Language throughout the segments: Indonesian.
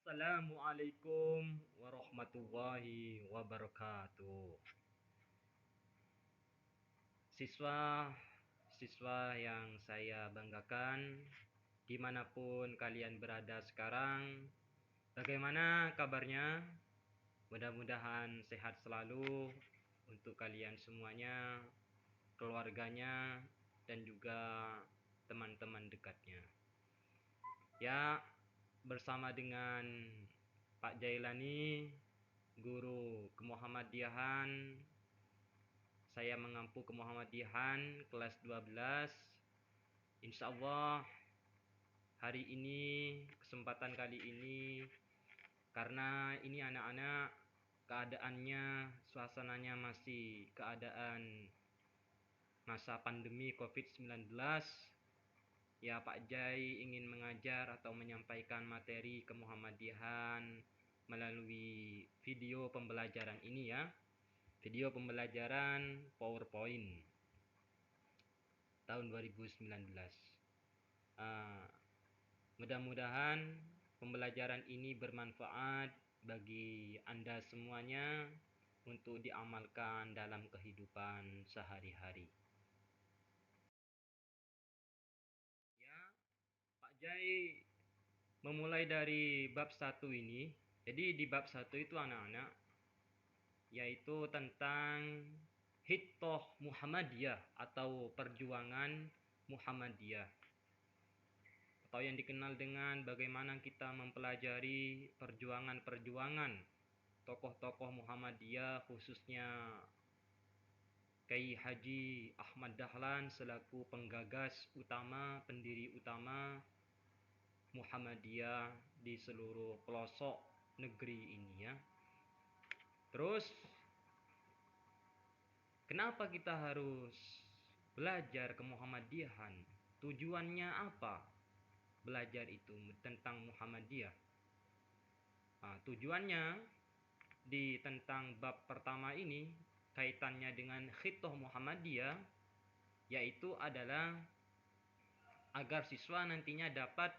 Assalamualaikum warahmatullahi wabarakatuh. Siswa-siswa yang saya banggakan, dimanapun kalian berada sekarang, bagaimana kabarnya? Mudah-mudahan sehat selalu untuk kalian semuanya, keluarganya, dan juga teman-teman dekatnya. Ya, bersama dengan Pak Jailani, guru kemuhammadiyahan, saya mengampu kemuhammadiyahan kelas 12. Insya Allah hari ini, kesempatan kali ini, karena ini anak-anak keadaannya, suasananya masih keadaan masa pandemi COVID-19, ya Pak Jai ingin mengajar atau menyampaikan materi kemuhammadiyahan melalui video pembelajaran ini ya. Video pembelajaran PowerPoint tahun 2019. Mudah-mudahan pembelajaran ini bermanfaat bagi Anda semuanya untuk diamalkan dalam kehidupan sehari-hari. Ya, Pak Jai memulai dari bab 1 ini. Jadi di bab 1 itu anak-anak, yaitu tentang Hittoh Muhammadiyah atau perjuangan Muhammadiyah, atau yang dikenal dengan bagaimana kita mempelajari perjuangan-perjuangan tokoh-tokoh Muhammadiyah, khususnya Kiai Haji Ahmad Dahlan selaku penggagas utama, pendiri utama Muhammadiyah di seluruh pelosok negeri ini ya. Terus kenapa kita harus belajar kemuhammadiyahan? Tujuannya apa? Belajar itu tentang Muhammadiyah. Tujuannya di tentang bab pertama ini kaitannya dengan Khitoh Muhammadiyah, yaitu adalah agar siswa nantinya dapat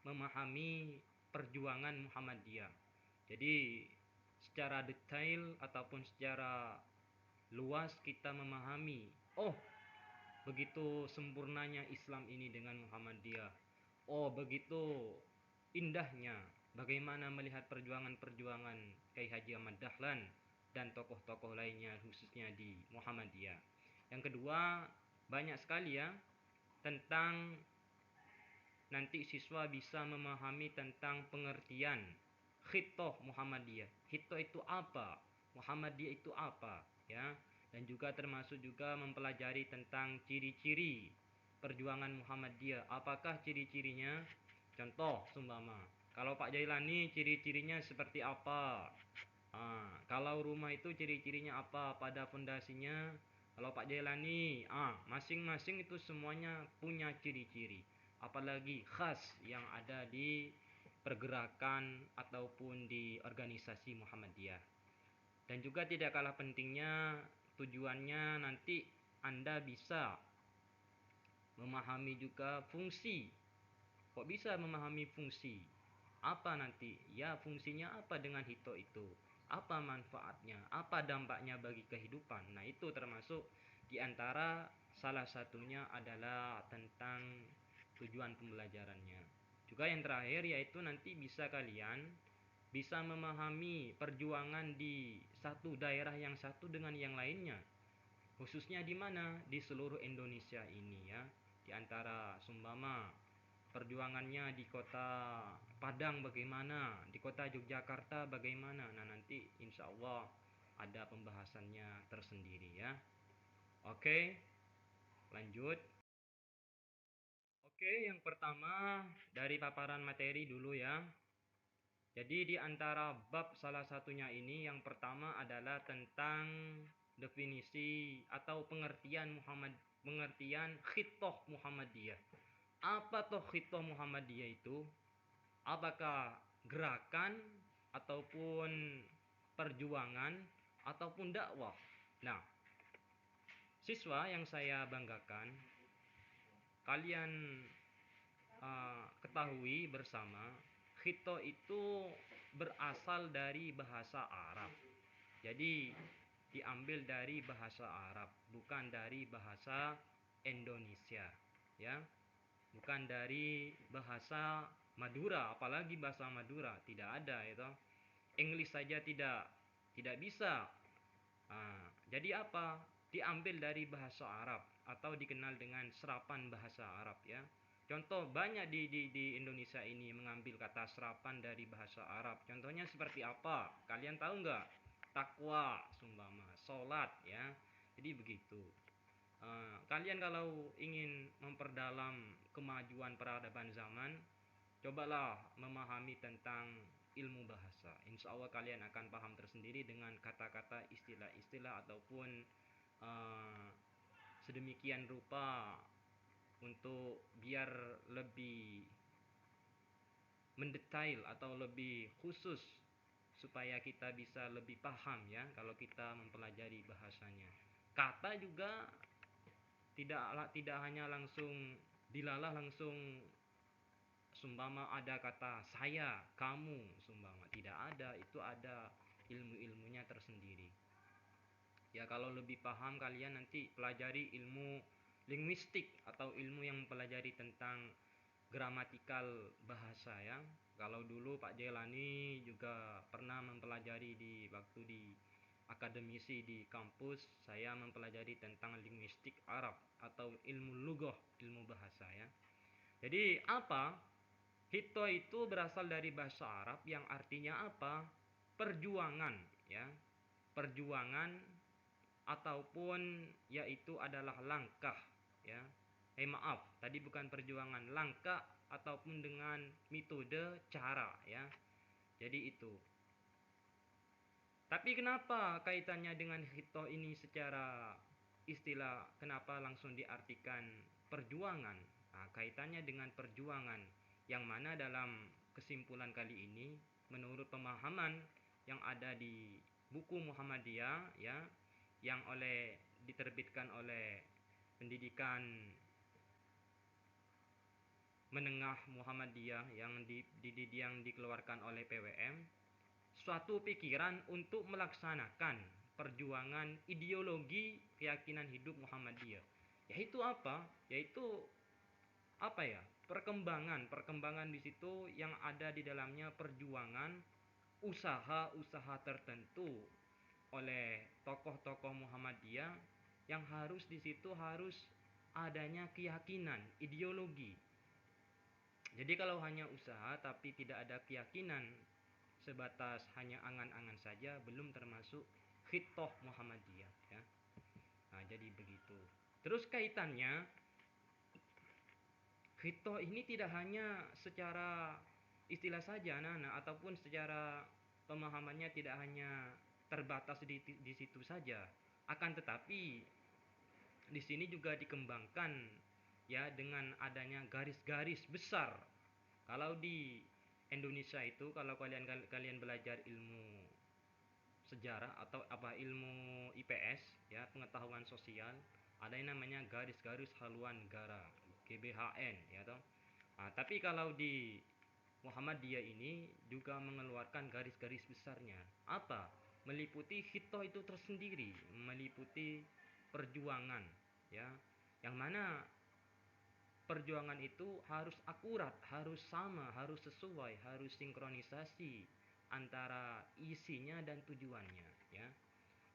memahami perjuangan Muhammadiyah. Jadi secara detail ataupun secara luas kita memahami, oh begitu sempurnanya Islam ini dengan Muhammadiyah. Oh begitu indahnya bagaimana melihat perjuangan-perjuangan Kiai Haji Ahmad Dahlan dan tokoh-tokoh lainnya khususnya di Muhammadiyah. Yang kedua, banyak sekali ya tentang nanti siswa bisa memahami tentang pengertian Khitoh Muhammadiyah. Khitoh itu apa? Muhammadiyah itu apa? Ya, dan juga termasuk juga mempelajari tentang ciri-ciri perjuangan Muhammadiyah. Apakah ciri-cirinya? Contoh seumpama, kalau Pak Jailani ciri-cirinya seperti apa? Kalau rumah itu ciri-cirinya apa? Pada fondasinya. Kalau Pak Jailani, masing-masing itu semuanya punya ciri-ciri. Apalagi khas yang ada di pergerakan ataupun di organisasi Muhammadiyah. Dan juga tidak kalah pentingnya, tujuannya nanti Anda bisa memahami juga fungsi. Kok bisa memahami fungsi? Apa nanti? Ya, fungsinya apa dengan hito itu? Apa manfaatnya? Apa dampaknya bagi kehidupan? Nah, itu termasuk di antara salah satunya adalah tentang tujuan pembelajarannya. Juga yang terakhir yaitu nanti bisa kalian bisa memahami perjuangan di satu daerah yang satu dengan yang lainnya. Khususnya di mana? Di seluruh Indonesia ini ya. Di antara Sumbama perjuangannya di kota Padang bagaimana, di kota Yogyakarta bagaimana. Nah, nanti insya Allah ada pembahasannya tersendiri ya. Oke, lanjut. Oke, yang pertama dari paparan materi dulu ya. Jadi di antara bab salah satunya ini yang pertama adalah tentang definisi atau pengertian Khitoh Muhammadiyah. Apa toh Khitoh Muhammadiyah itu? Apakah gerakan ataupun perjuangan ataupun dakwah? Nah, siswa yang saya banggakan, kalian ketahui bersama Khito itu berasal dari bahasa Arab. Jadi diambil dari bahasa Arab, bukan dari bahasa Indonesia, ya. Bukan dari bahasa Madura, apalagi bahasa Madura tidak ada itu. English saja tidak bisa. Jadi apa? Diambil dari bahasa Arab atau dikenal dengan serapan bahasa Arab, ya. Contoh banyak di Indonesia ini mengambil kata serapan dari bahasa Arab. Contohnya seperti apa? Kalian tahu nggak? Takwa, sumpama, sholat, ya. Jadi begitu. Kalian kalau ingin memperdalam kemajuan peradaban zaman, cobalah memahami tentang ilmu bahasa. Insya Allah kalian akan paham tersendiri dengan kata-kata, istilah-istilah, ataupun uh, sedemikian rupa untuk biar lebih mendetail atau lebih khusus supaya kita bisa lebih paham, ya, kalau kita mempelajari bahasanya. Kata juga tidak hanya langsung dilalah langsung, sumpama ada kata saya, kamu, sumpama tidak ada, itu ada ilmu-ilmunya tersendiri. Ya, kalau lebih paham kalian nanti pelajari ilmu linguistik atau ilmu yang mempelajari tentang gramatikal bahasa, ya. Kalau dulu Pak Jelani juga pernah mempelajari di waktu di akademisi di kampus, saya mempelajari tentang linguistik Arab atau ilmu lughah, ilmu bahasa, ya. Jadi apa? Hito itu berasal dari bahasa Arab yang artinya apa? Perjuangan, ya. Perjuangan ataupun yaitu adalah langkah, ya. Maaf, tadi bukan perjuangan, langkah ataupun dengan metode cara, ya. Jadi itu. Tapi kenapa kaitannya dengan hito ini secara istilah, kenapa langsung diartikan perjuangan? Nah, kaitannya dengan perjuangan yang mana dalam kesimpulan kali ini menurut pemahaman yang ada di buku Muhammadiyah, ya, yang diterbitkan oleh pendidikan menengah Muhammadiyah yang dikeluarkan oleh PWM, suatu pikiran untuk melaksanakan perjuangan ideologi keyakinan hidup Muhammadiyah. Yaitu apa? Yaitu apa, ya? Perkembangan di situ yang ada di dalamnya perjuangan usaha-usaha tertentu oleh tokoh-tokoh Muhammadiyah yang harus di situ harus adanya keyakinan, ideologi. Jadi kalau hanya usaha tapi tidak ada keyakinan, sebatas hanya angan-angan saja, belum termasuk khitoh Muhammadiyah, ya. Nah, jadi begitu. Terus kaitannya, khitoh ini tidak hanya secara istilah saja, anak-anak, ataupun secara pemahamannya tidak hanya terbatas di situ saja. Akan tetapi di sini juga dikembangkan, ya, dengan adanya garis-garis besar. Kalau di Indonesia itu, kalau kalian belajar ilmu sejarah atau apa, ilmu IPS, ya, pengetahuan sosial, ada yang namanya garis-garis haluan negara, GBHN, ya toh. Nah, tapi kalau di Muhammadiyah ini juga mengeluarkan garis-garis besarnya. Apa? Meliputi hito itu tersendiri, meliputi perjuangan, ya. Yang mana perjuangan itu harus akurat, harus sama, harus sesuai, harus sinkronisasi antara isinya dan tujuannya, ya.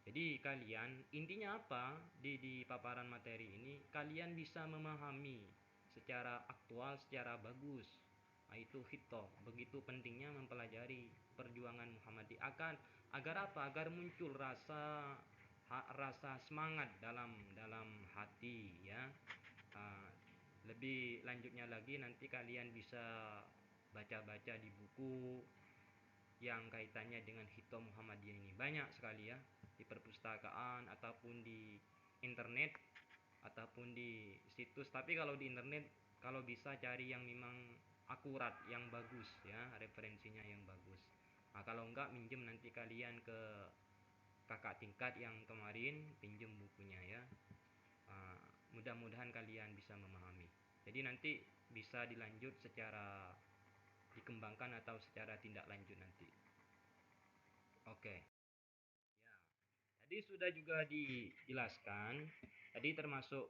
Jadi kalian intinya apa di paparan materi ini, kalian bisa memahami secara aktual, secara bagus. Nah, itu hito. Begitu pentingnya mempelajari perjuangan Muhammadiyah agar apa? Agar muncul rasa semangat dalam hati, ya. Uh, Lebih lanjutnya lagi nanti kalian bisa baca-baca di buku yang kaitannya dengan hito Muhammadiyah ini, banyak sekali, ya, di perpustakaan ataupun di internet ataupun di situs. Tapi kalau di internet, kalau bisa cari yang memang akurat, yang bagus, ya, referensinya yang bagus. Nah, kalau enggak, minjem nanti kalian ke kakak tingkat yang kemarin, pinjem bukunya, ya. Mudah-mudahan kalian bisa memahami. Jadi nanti bisa dilanjut secara dikembangkan atau secara tindak lanjut nanti. Oke. Ya. Jadi sudah juga dijelaskan tadi termasuk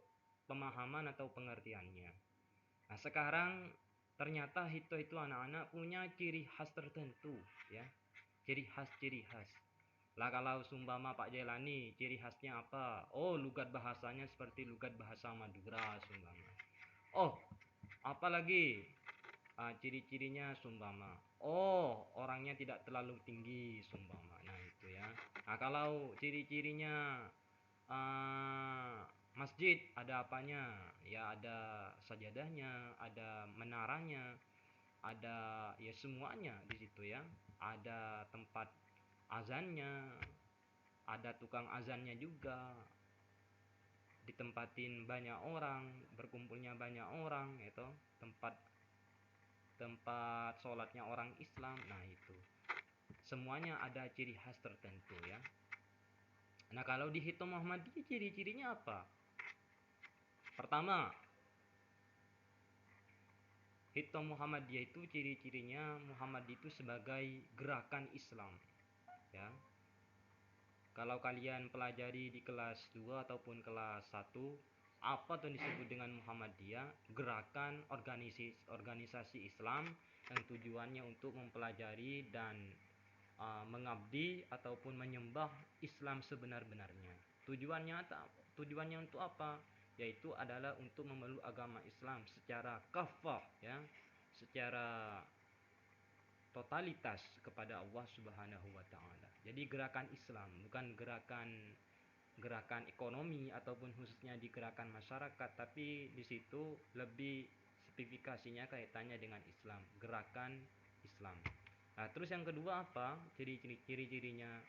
pemahaman atau pengertiannya. Nah, sekarang ternyata itu anak-anak punya ciri khas tertentu ya. Ciri khas. Lah kalau sumpama Pak Jelani ciri khasnya apa? Oh, lugat bahasanya seperti lugat bahasa Madura sumpama. Oh, apalagi ciri-cirinya sumpama. Oh, orangnya tidak terlalu tinggi sumpama. Nah, itu ya. Nah, kalau ciri-cirinya masjid ada apanya? Ya ada sajadahnya, ada menaranya, ada ya semuanya di situ ya. Ada tempat azannya, ada tukang azannya juga, ditempatin banyak orang, berkumpulnya banyak orang itu, tempat tempat sholatnya orang Islam. Nah, itu semuanya ada ciri khas tertentu ya. Nah, kalau dihitung Muhammadiyah ciri-cirinya apa? Pertama, hitung Muhammadiyah itu ciri-cirinya Muhammad itu sebagai gerakan Islam ya. Kalau kalian pelajari di kelas 2 ataupun kelas 1, apa tuh disebut dengan Muhammadiyah? Gerakan organisasi Islam yang tujuannya untuk mempelajari dan mengabdi ataupun menyembah Islam sebenar-benarnya. Tujuannya untuk apa? Yaitu adalah untuk memeluk agama Islam secara kafah ya, secara totalitas kepada Allah Subhanahu wa taala. Jadi gerakan Islam, bukan gerakan ekonomi ataupun khususnya di gerakan masyarakat, tapi di situ lebih spesifikasinya kaitannya dengan Islam, gerakan Islam. Nah, terus yang kedua apa? Ciri-cirinya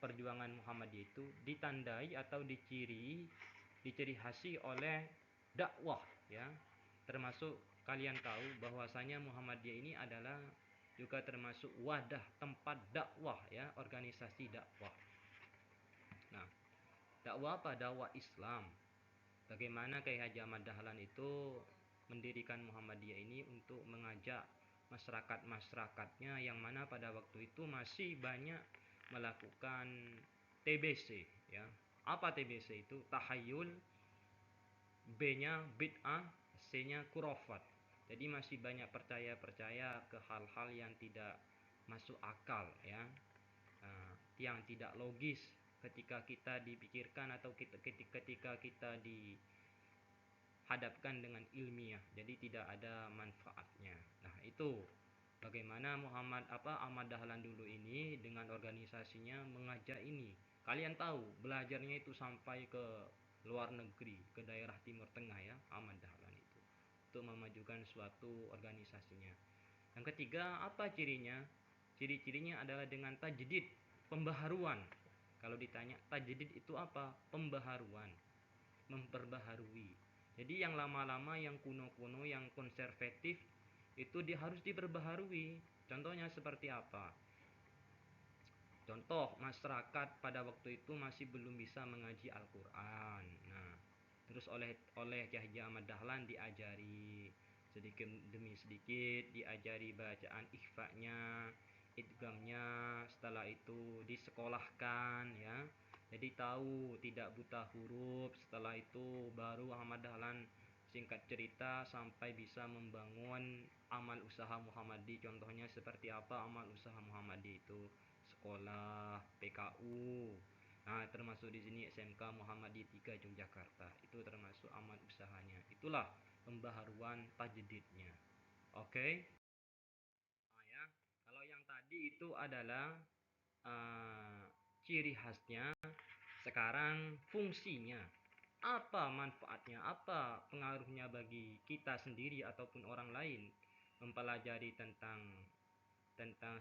perjuangan Muhammadiyah itu ditandai atau diciri khasi oleh dakwah ya. Termasuk kalian tahu bahwasanya Muhammadiyah ini adalah juga termasuk wadah tempat dakwah ya, organisasi dakwah. Nah, dakwah apa? Dakwah Islam. Bagaimana Kiai Haji Ahmad Dahlan itu mendirikan Muhammadiyah ini untuk mengajak masyarakat-masyarakatnya yang mana pada waktu itu masih banyak melakukan TBC ya. Apa TBC itu? Tahayul, B-nya bid'ah, C-nya kurafat. Jadi masih banyak percaya ke hal-hal yang tidak masuk akal ya. Yang tidak logis ketika kita dipikirkan atau ketika kita dihadapkan dengan ilmiah, jadi tidak ada manfaatnya. Nah, itu bagaimana Ahmad Dahlan dulu ini dengan organisasinya mengajak ini. Kalian tahu belajarnya itu sampai ke luar negeri, ke daerah Timur Tengah ya, Ahmad Dahlan itu untuk memajukan suatu organisasinya. Yang ketiga, apa cirinya? Ciri-cirinya adalah dengan tajdid, pembaharuan. Kalau ditanya tajdid itu apa? Pembaharuan, memperbaharui. Jadi yang lama-lama, yang kuno-kuno, yang konservatif itu harus diperbaharui. Contohnya seperti apa? Contoh, masyarakat pada waktu itu masih belum bisa mengaji Al-Quran. Nah, terus oleh Kiai Haji Ahmad Dahlan diajari sedikit demi sedikit, diajari bacaan ikhfa'nya, idgamnya, setelah itu disekolahkan ya. Jadi tahu tidak buta huruf. Setelah itu baru Ahmad Dahlan singkat cerita sampai bisa membangun amal usaha Muhammadi. Contohnya seperti apa amal usaha Muhammadi itu? Sekolah, PKU. Nah, termasuk di sini SMK Muhammadiyah 3 Yogyakarta. Itu termasuk amal usahanya. Itulah pembaharuan tajdidnya. Oke. Nah, ya. Kalau yang tadi itu adalah ciri khasnya. Sekarang fungsinya. Apa manfaatnya? Apa pengaruhnya bagi kita sendiri ataupun orang lain mempelajari tentang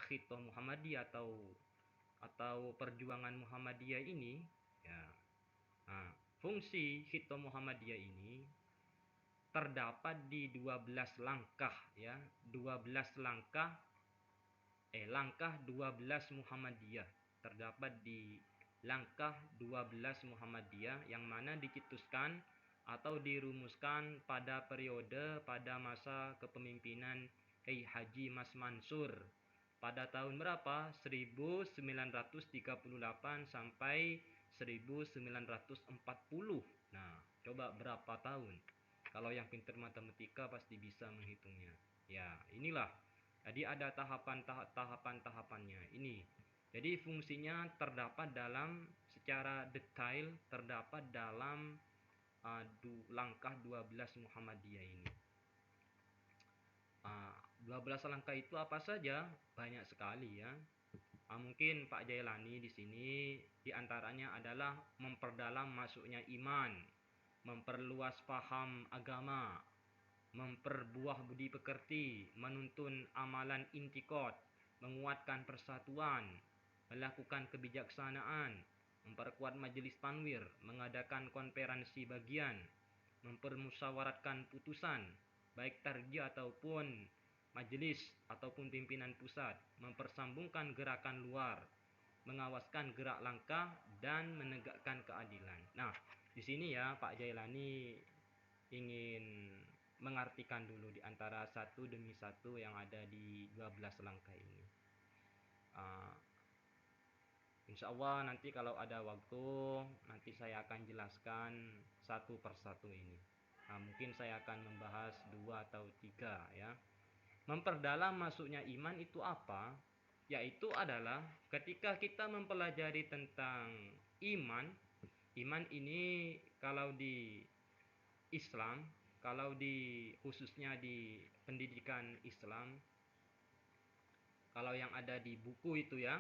Khitoh Muhammadiyah atau perjuangan Muhammadiyah ini ya. Nah, fungsi Khitoh Muhammadiyah ini terdapat di 12 langkah ya, 12 langkah 12 Muhammadiyah. Terdapat di langkah 12 Muhammadiyah yang mana dicetuskan atau dirumuskan pada masa kepemimpinan Haji Mas Mansur pada tahun berapa? 1938 sampai 1940. Nah, coba berapa tahun? Kalau yang pintar matematika pasti bisa menghitungnya. Ya, inilah. Jadi ada tahapannya. Ini. Jadi fungsinya terdapat dalam secara detail terdapat dalam langkah 12 Muhammadiyah ini. 12 langkah itu apa saja? Banyak sekali ya. Mungkin Pak Jailani di sini diantaranya adalah memperdalam masuknya iman, memperluas paham agama, memperbuah budi pekerti, menuntun amalan intikot, menguatkan persatuan, melakukan kebijaksanaan, memperkuat majelis tanwir, mengadakan konferensi bagian, mempermusyawaratkan putusan, baik tarjih ataupun majelis ataupun pimpinan pusat, mempersambungkan gerakan luar, mengawaskan gerak langkah dan menegakkan keadilan. Nah, di sini ya Pak Jailani ingin mengartikan dulu di antara satu demi satu yang ada di 12 langkah ini. Insya Allah nanti kalau ada waktu nanti saya akan jelaskan satu persatu ini. Mungkin saya akan membahas 2 atau 3 ya. Memperdalam masuknya iman itu apa? Yaitu adalah ketika kita mempelajari tentang iman. Iman ini kalau di Islam, kalau di khususnya di pendidikan Islam, kalau yang ada di buku itu ya,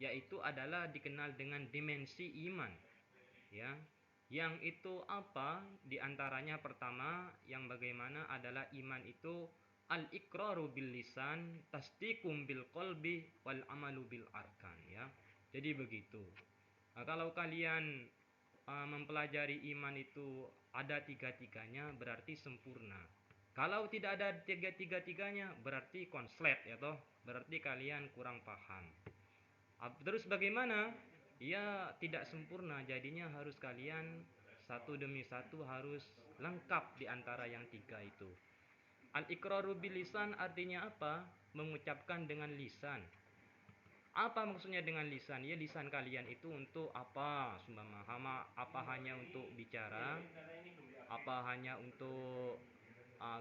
yaitu adalah dikenal dengan dimensi iman ya. Yang itu apa? Diantaranya pertama yang bagaimana adalah iman itu al-iqraru bil lisan, tasdiqum bil qalbi, wal amalu bil arkan ya. Jadi begitu. Kalau kalian mempelajari iman itu ada tiga-tiganya berarti sempurna. Kalau tidak ada tiga-tiganya berarti konslet ya toh, berarti kalian kurang paham. Terus bagaimana? Ya tidak sempurna, jadinya harus kalian satu demi satu harus lengkap di antara yang tiga itu. Al-iqraru bil lisan artinya apa? Mengucapkan dengan lisan. Apa maksudnya dengan lisan? Ya lisan kalian itu untuk apa? Sumpama apa hanya untuk bicara? Apa hanya untuk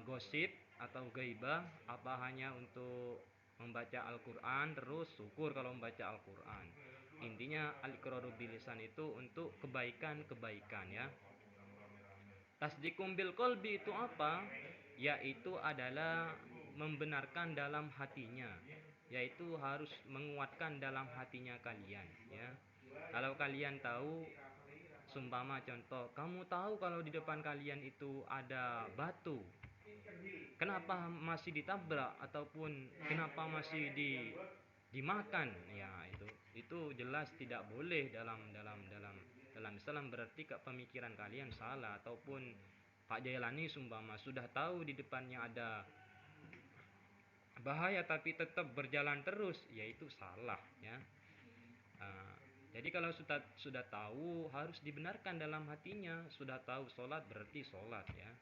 gosip atau gaibah? Apa hanya untuk membaca Al-Quran? Terus syukur kalau membaca Al-Quran. Intinya al-iqraru bil lisan itu untuk kebaikan-kebaikan ya. Tasdiqum bil qalbi itu apa? Yaitu adalah membenarkan dalam hatinya, yaitu harus menguatkan dalam hatinya kalian ya. Kalau kalian tahu, sumpama contoh, kamu tahu kalau di depan kalian itu ada batu, kenapa masih ditabrak ataupun kenapa masih dimakan ya, itu jelas tidak boleh dalam Islam. Berarti pemikiran kalian salah. Ataupun Pak Jailani sumpama sudah tahu di depannya ada bahaya tapi tetap berjalan terus, yaitu salah ya. Jadi kalau sudah tahu harus dibenarkan dalam hatinya. Sudah tahu sholat berarti sholat ya.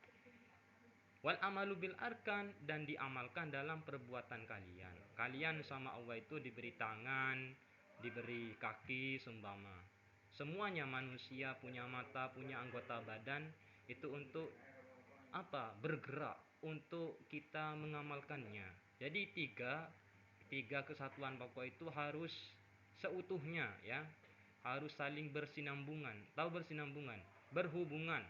Wal amalu bil arkan, dan diamalkan dalam perbuatan kalian. Kalian sama Allah itu diberi tangan, diberi kaki sumpama. Semuanya manusia punya mata, punya anggota badan itu untuk apa? Bergerak untuk kita mengamalkannya. Jadi tiga kesatuan pokok itu harus seutuhnya ya. Harus saling bersinambungan. Tahu bersinambungan? Berhubungan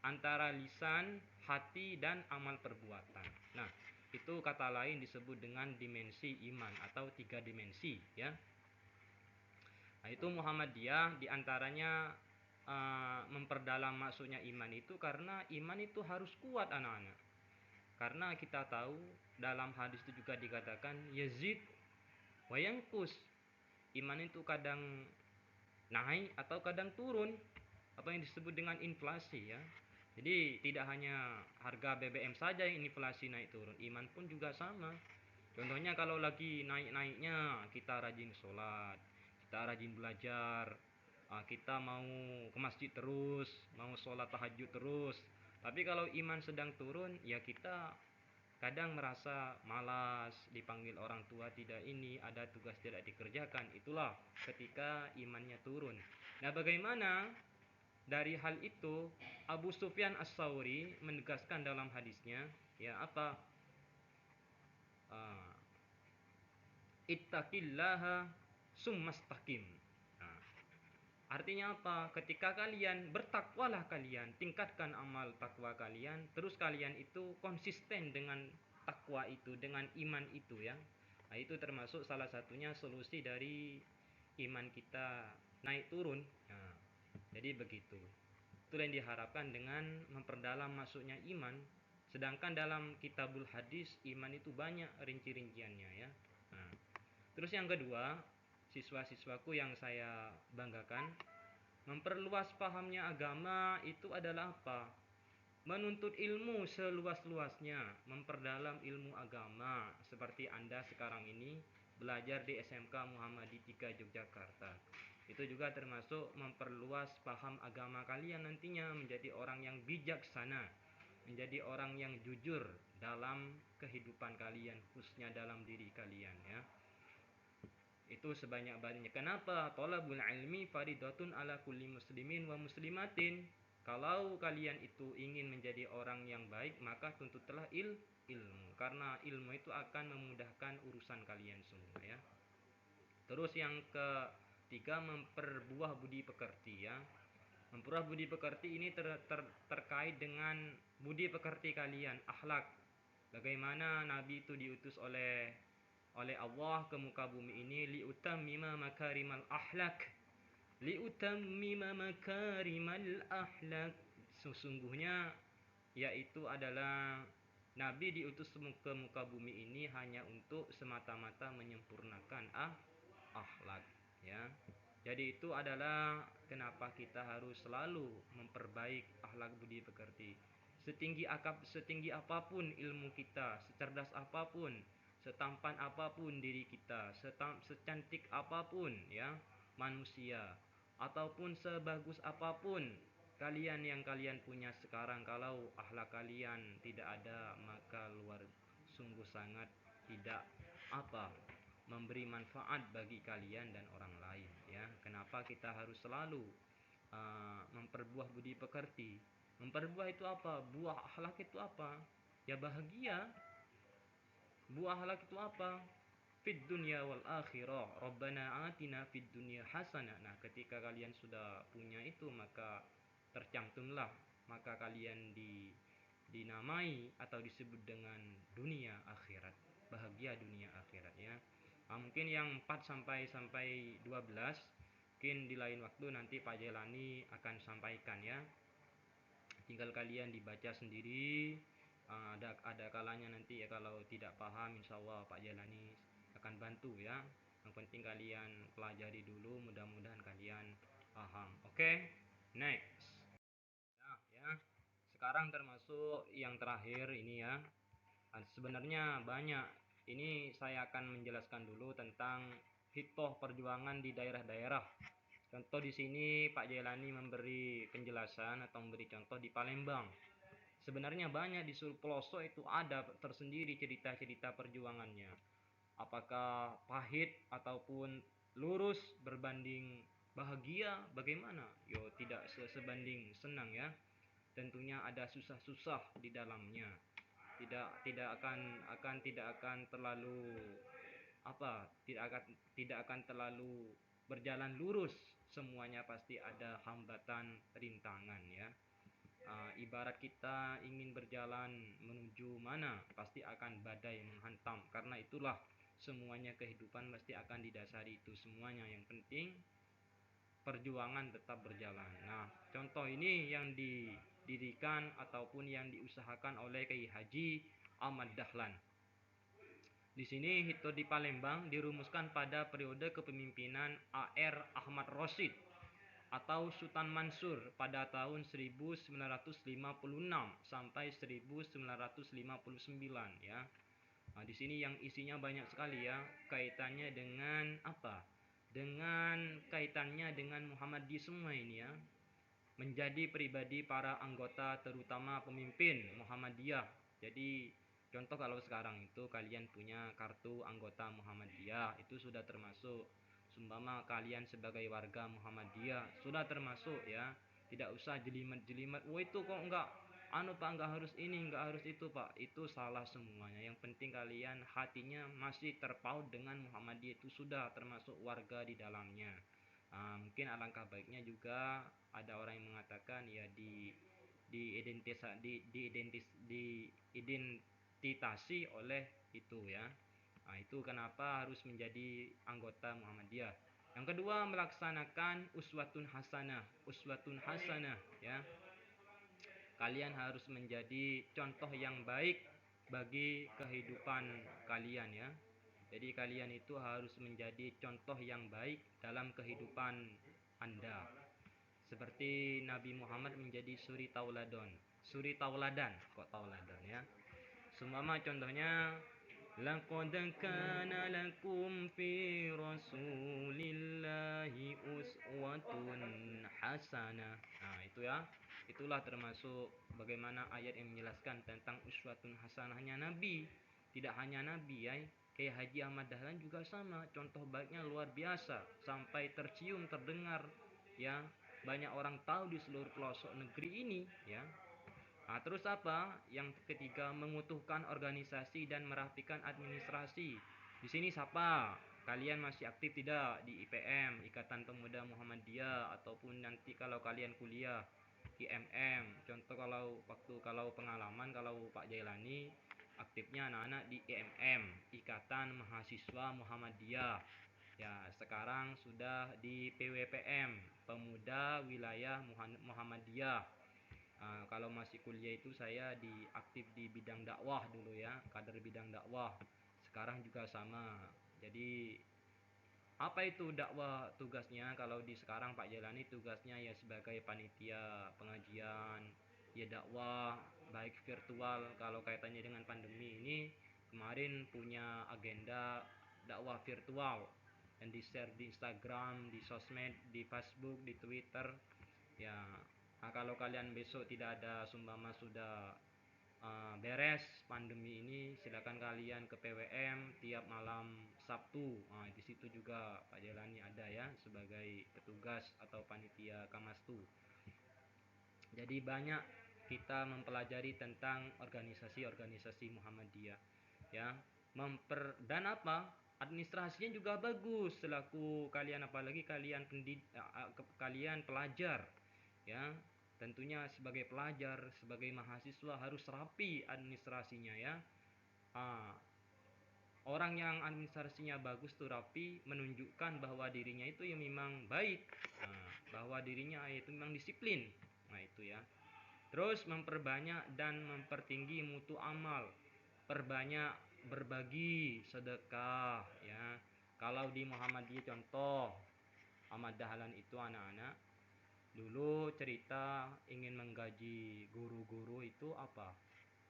antara lisan, hati, dan amal perbuatan. Nah, itu kata lain disebut dengan dimensi iman atau tiga dimensi ya. Nah, itu Muhammadiyah diantaranya memperdalam maksudnya iman itu karena iman itu harus kuat anak-anak. Karena kita tahu dalam hadis itu juga dikatakan yazid wa yanqus. Iman itu kadang naik atau kadang turun, apa yang disebut dengan inflasi ya. Jadi tidak hanya harga BBM saja yang inflasi naik turun, iman pun juga sama. Contohnya kalau lagi naik-naiknya kita rajin sholat, kita rajin belajar, kita mau ke masjid terus, mau sholat tahajud terus. Tapi kalau iman sedang turun, ya kita kadang merasa malas, dipanggil orang tua tidak ini, ada tugas tidak dikerjakan. Itulah ketika imannya turun. Nah, bagaimana dari hal itu Abu Sufyan As-Sauri menegaskan dalam hadisnya, ya apa? Uh, Ittaqillaha summastaqim. Nah, artinya apa? Ketika kalian bertakwalah kalian, tingkatkan amal takwa kalian, terus kalian itu konsisten dengan takwa itu, dengan iman itu ya. Nah, itu termasuk salah satunya solusi dari iman kita naik turun. Nah, jadi begitu. Itu yang diharapkan dengan memperdalam masuknya iman. Sedangkan dalam kitabul hadis iman itu banyak rinci-rinciannya ya. Nah, terus yang kedua, siswa-siswaku yang saya banggakan, memperluas pahamnya agama itu adalah apa? Menuntut ilmu seluas-luasnya, memperdalam ilmu agama seperti Anda sekarang ini belajar di SMK Muhammadiyah 3 Yogyakarta. Itu juga termasuk memperluas paham agama kalian nantinya menjadi orang yang bijaksana, menjadi orang yang jujur dalam kehidupan kalian, khususnya dalam diri kalian ya. Itu sebanyak-banyaknya. Kenapa? Thalabul ilmi faridatun ala kulli muslimin wa muslimatin. Kalau kalian itu ingin menjadi orang yang baik, maka tuntutlah ilmu. Karena ilmu itu akan memudahkan urusan kalian semua ya. Terus yang ketiga, memperbuah budi pekerti ya. Memperbuah budi pekerti ini terkait dengan budi pekerti kalian, akhlak. Bagaimana Nabi itu diutus oleh Allah ke muka bumi ini liutammima makarimal akhlak, liutammima makarimal akhlak. Sesungguhnya yaitu adalah Nabi diutus ke muka bumi ini hanya untuk semata-mata menyempurnakan akhlak ya. Jadi itu adalah kenapa kita harus selalu memperbaik akhlak budi pekerti. Setinggi apapun ilmu kita, secerdas apapun, setampan apapun diri kita, secantik apapun ya manusia, ataupun sebagus apapun kalian yang kalian punya sekarang, kalau akhlak kalian tidak ada, maka sungguh sangat tidak apa memberi manfaat bagi kalian dan orang lain ya. Kenapa kita harus selalu memperbuah budi pekerti? Memperbuah itu apa? Buah akhlak itu apa? Ya bahagia. Buah akhlak itu apa? Fid dunya wal akhirah. Rabbana atina fid dunya hasanah. Nah, ketika kalian sudah punya itu, maka tercantumlah, maka kalian dinamai atau disebut dengan dunia akhirat. Bahagia dunia akhirat ya. Nah, mungkin yang 4 sampai 12 mungkin di lain waktu nanti Pak Jelani akan sampaikan ya. Tinggal kalian dibaca sendiri. Ada kalanya nanti ya kalau tidak paham, insya Allah Pak Jelani akan bantu ya. Yang penting kalian pelajari dulu, mudah-mudahan kalian paham. Oke, next. Ya. Sekarang termasuk yang terakhir ini ya. Sebenarnya banyak. Ini saya akan menjelaskan dulu tentang hitoh perjuangan di daerah-daerah. Contoh di sini Pak Jelani memberi penjelasan atau memberi contoh di Palembang. Sebenarnya banyak di seluruh pelosok itu ada tersendiri cerita-cerita perjuangannya. Apakah pahit ataupun lurus berbanding bahagia, bagaimana? Yo tidak sebanding senang ya. Tentunya ada susah-susah di dalamnya. Tidak akan terlalu tidak akan terlalu berjalan lurus. Semuanya pasti ada hambatan, rintangan ya. Ibarat kita ingin berjalan menuju mana, pasti akan badai menghantam. Karena itulah semuanya kehidupan pasti akan didasari itu semuanya. Yang penting perjuangan tetap berjalan. Nah, contoh ini yang didirikan ataupun yang diusahakan oleh Kiai Haji Ahmad Dahlan. Di sini Hito di Palembang dirumuskan pada periode kepemimpinan A.R. Ahmad Rosyid atau Sultan Mansur pada tahun 1956 sampai 1959 ya. Nah, di sini yang isinya banyak sekali ya, kaitannya dengan apa? Dengan kaitannya dengan Muhammadiyah semua ini ya. Menjadi pribadi para anggota terutama pemimpin Muhammadiyah. Jadi Contoh kalau sekarang itu kalian punya kartu anggota Muhammadiyah, itu sudah termasuk. Sumpama kalian sebagai warga Muhammadiyah sudah termasuk ya. Tidak usah jelimet-jelimet. Oh itu kok enggak anu Pak, enggak harus ini, enggak harus itu Pak. Itu salah semuanya. Yang penting kalian hatinya masih terpaut dengan Muhammadiyah, itu sudah termasuk warga di dalamnya. Mungkin alangkah baiknya juga ada orang yang mengatakan ya diidentitasi oleh itu ya. Nah, itu kenapa harus menjadi anggota Muhammadiyah. Yang kedua, melaksanakan uswatun hasanah. Uswatun hasanah ya. Kalian harus menjadi contoh yang baik bagi kehidupan kalian ya. Jadi kalian itu harus menjadi contoh yang baik dalam kehidupan Anda. Seperti Nabi Muhammad menjadi suri tauladan. Suri tauladan, kok tauladan ya. Seumpama contohnya laqad kana lakum fi rasulillahi uswatun hasanah. Nah, itu ya. Itulah termasuk bagaimana ayat yang menjelaskan tentang uswatun hasanahnya Nabi. Tidak hanya Nabi ya. Kayak Haji Ahmad Dahlan juga sama, contoh baiknya luar biasa sampai tercium terdengar ya, banyak orang tahu di seluruh pelosok negeri ini ya. Nah, terus apa? Yang ketiga, mengutuhkan organisasi dan merapikan administrasi. Di sini siapa? Kalian masih aktif tidak di IPM, Ikatan Pemuda Muhammadiyah, ataupun nanti kalau kalian kuliah IMM. Contoh kalau pengalaman kalau Pak Jailani aktifnya anak-anak di IMM, Ikatan Mahasiswa Muhammadiyah. Ya, sekarang sudah di PWPM, Pemuda Wilayah Muhammadiyah. Kalau masih kuliah itu saya aktif di bidang dakwah dulu ya, kader bidang dakwah. Sekarang juga sama. Jadi apa itu dakwah tugasnya? Kalau di sekarang Pak Jalani tugasnya ya sebagai panitia pengajian, ya dakwah baik virtual. Kalau kaitannya dengan pandemi ini, kemarin punya agenda dakwah virtual dan di share di Instagram, di sosmed, di Facebook, di Twitter. Ya, nah kalau kalian besok tidak ada sumbama sudah beres pandemi ini, silakan kalian ke PWM tiap malam Sabtu. Nah, di situ juga Pak Jelani ada ya sebagai petugas atau panitia Kamastu. Jadi banyak kita mempelajari tentang organisasi-organisasi Muhammadiyah ya. Dan apa? Administrasinya juga bagus selaku kalian, apalagi kalian pelajar ya. Tentunya sebagai pelajar, sebagai mahasiswa harus rapi administrasinya ya. Ah, orang yang administrasinya bagus tuh rapi menunjukkan bahwa dirinya itu yang memang baik, bahwa dirinya itu memang disiplin. Nah, itu ya. Terus memperbanyak dan mempertinggi mutu amal. Perbanyak berbagi sedekah ya. Kalau di Muhammadiyah contoh Ahmad Dahlan itu anak-anak dulu cerita ingin menggaji guru-guru itu apa?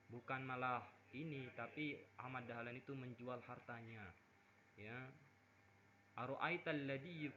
Bukan malah ini, tapi Ahmad Dahlan itu menjual hartanya ya. Aru'aital ladzi